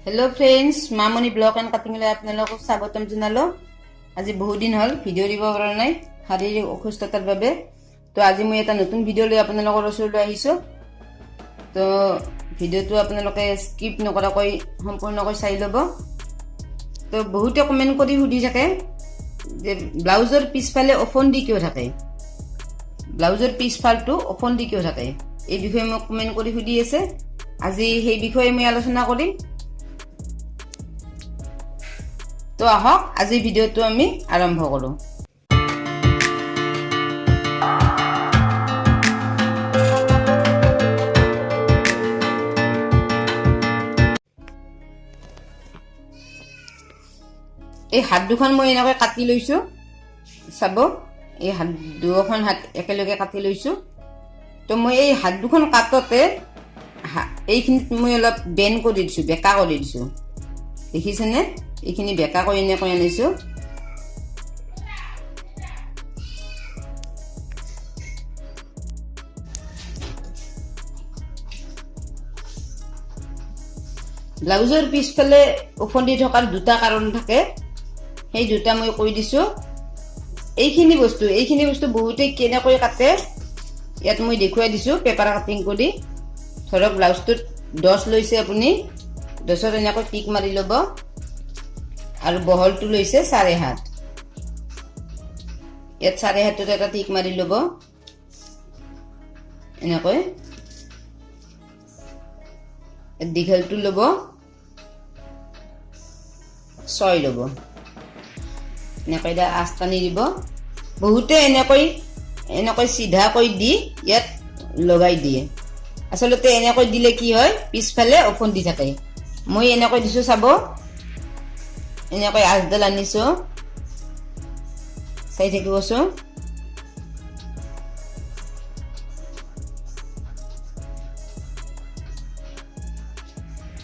Hello friends Mamoni blog and काटिंग आपनालोকক स्वागतम जनालो। আজি বহুত দিন হল ভিডিও দিব পৰা নাই শাৰীৰিক অসুস্থতাৰ বাবে। তো আজি মই এটা নতুন ভিডিও লৈ আপোনালোকৰ ওচৰলৈ আহিছো। তো ভিডিওটো আপোনালোকে স্কিপ নকৰাকৈ সম্পূৰ্ণকৈ চাই ল'ব। তো বহুতে কমেন্ট কৰি সুধি থাকে যে ব্লাউজৰ পিছফালে অফন দি কিয় থাকে, ব্লাউজৰ পিছফালটো অফন দি কিয় থাকে, এই বিষয়ে মোক কমেন্ট কৰি সুধি আছে। আজি সেই বিষয়ে মই আলোচনা কৰিম। তো আহক আজি ভিডিওটো আমি আৰম্ভ কৰো। এই হাত দুখন মই এনেকৈ কাটি লৈছো, চাব এই হাত দুখন হাত একেলগে কাটি লৈছো। তো মই এই হাত দুখন কাটতে এইখিনিত মই অলপ বেন্ড কৰি দিছো, বেকা কৰি দিছো, দেখিছেনে? এইখিনি বেকা কৰি এনেকৈ আনিছো। ব্লাউজৰ পিছফালে ওফন্দি থকাৰ দুটা কাৰণ থাকে, সেই দুটা মই কৈ দিছো। এইখিনি বস্তু বহুতে কেনেকৈ কাটে ইয়াত মই দেখুৱাই দিছো পেপাৰ কাটিং কৰি। ধৰক ব্লাউজটোত 10 লৈছে, আপুনি 10ত এনেকৈ টিক মাৰি ল'ব আৰু বহলটো লৈছে 7.5, ইয়াত 7.5ত এটা টিক মাৰি ল'ব এনেকৈ। দীঘলটো ল'ব 6 ল'ব, এনেকৈ আঁচ টানি দিব। বহুতে এনেকৈ চিধাকৈ দি ইয়াত লগাই দিয়ে। আচলতে এনেকৈ দিলে কি হয়, পিছফালে অফন্দি থাকে। মই এনেকৈ দিছো, চাব এনেকৈ আঁচডাল আনিছো, চাই থাকিবচোন।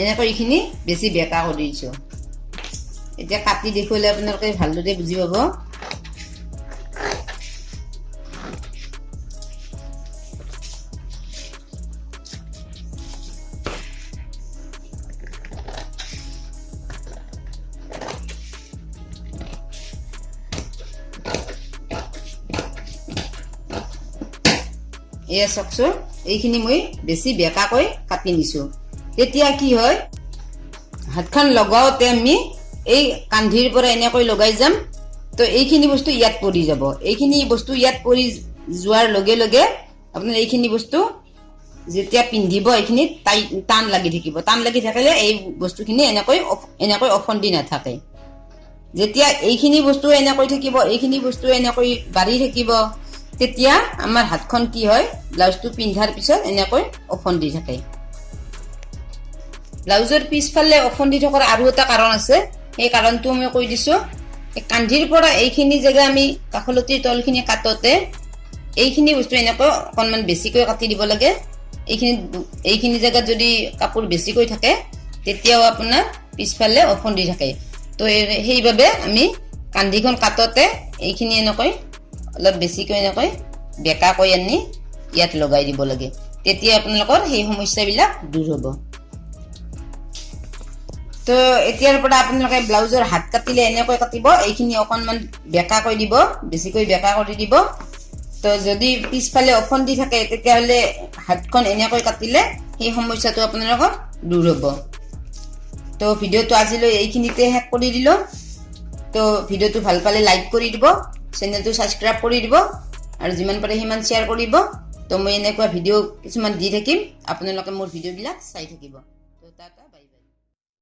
এনেকৈ এইখিনি বেছি বেকা কৰি দিছো। এতিয়া কাটি দেখুৱালে আপোনালোকে ভালদৰে বুজি পাব। এয়া চাওকচোন, এইখিনি মই বেছি বেকাকৈ কাটি নিছো। তেতিয়া কি হয়, হাতখন লগাওতে আমি এই কান্ধিৰ পৰা এনেকৈ লগাই যাম, তো এইখিনি বস্তু ইয়াত পৰি যাব। এইখিনি বস্তু ইয়াত পৰি যোৱাৰ লগে লগে আপোনাৰ এইখিনি বস্তু যেতিয়া পিন্ধিব এইখিনি টান লাগি থাকিব। টান লাগি থাকিলে এই বস্তুখিনি এনেকৈ অফন্দি নাথাকে। যেতিয়া এইখিনি বস্তু এনেকৈ থাকিব, এইখিনি বস্তু এনেকৈ বাঢ়ি থাকিব, তেতিয়া আমাৰ হাতখন কি হয়, ব্লাউজটো পিন্ধাৰ পিছত এনেকৈ অফন্দি থাকে। ব্লাউজৰ পিছফালে অফন্দি থকাৰ আৰু এটা কাৰণ আছে, সেই কাৰণটো মই কৈ দিছো। কান্ধিৰ পৰা এইখিনি জেগা আমি কাষলতিৰ তলখিনি কাটোতে এইখিনি বস্তু এনেকৈ অকণমান বেছিকৈ কাটি দিব লাগে। এইখিনি জেগাত যদি কাপোৰ বেছিকৈ থাকে তেতিয়াও আপোনাৰ পিছফালে অফন্দি থাকে। তো সেইবাবে আমি কান্ধিখন কাটোতে এইখিনি এনেকৈ অলপ বেছিকৈ এনেকৈ বেকাকৈ আনি ইয়াত লগাই দিব লাগে। তেতিয়া আপোনালোকৰ সেই সমস্যাবিলাক দূৰ হ'ব। তো এতিয়াৰ পৰা আপোনালোকে ব্লাউজৰ হাত কাটিলে এনেকৈ কাটিব, এইখিনি অকণমান বেকা কৰি দিব, বেছিকৈ বেকা কৰি দিব। তো যদি পিছফালে অফন্দি থাকে তেতিয়াহ'লে হাতখন এনেকৈ কাটিলে সেই সমস্যাটো আপোনালোকৰ দূৰ হ'ব। তো ভিডিওটো আজিলৈ এইখিনিতে শেষ কৰি দিলোঁ। তো ভিডিওটো ভাল পালে লাইক কৰি দিব, চেনেলটো ছাবস্ক্ৰাইব কৰি দিব আৰু যিমান পাৰে সিমান শ্বেয়াৰ কৰিব। তো মই এনেকুৱা ভিডিও কিছুমান দি থাকিম, আপোনালোকে মোৰ ভিডিওবিলাক চাই থাকিব। তো টাটা, বাই বাই।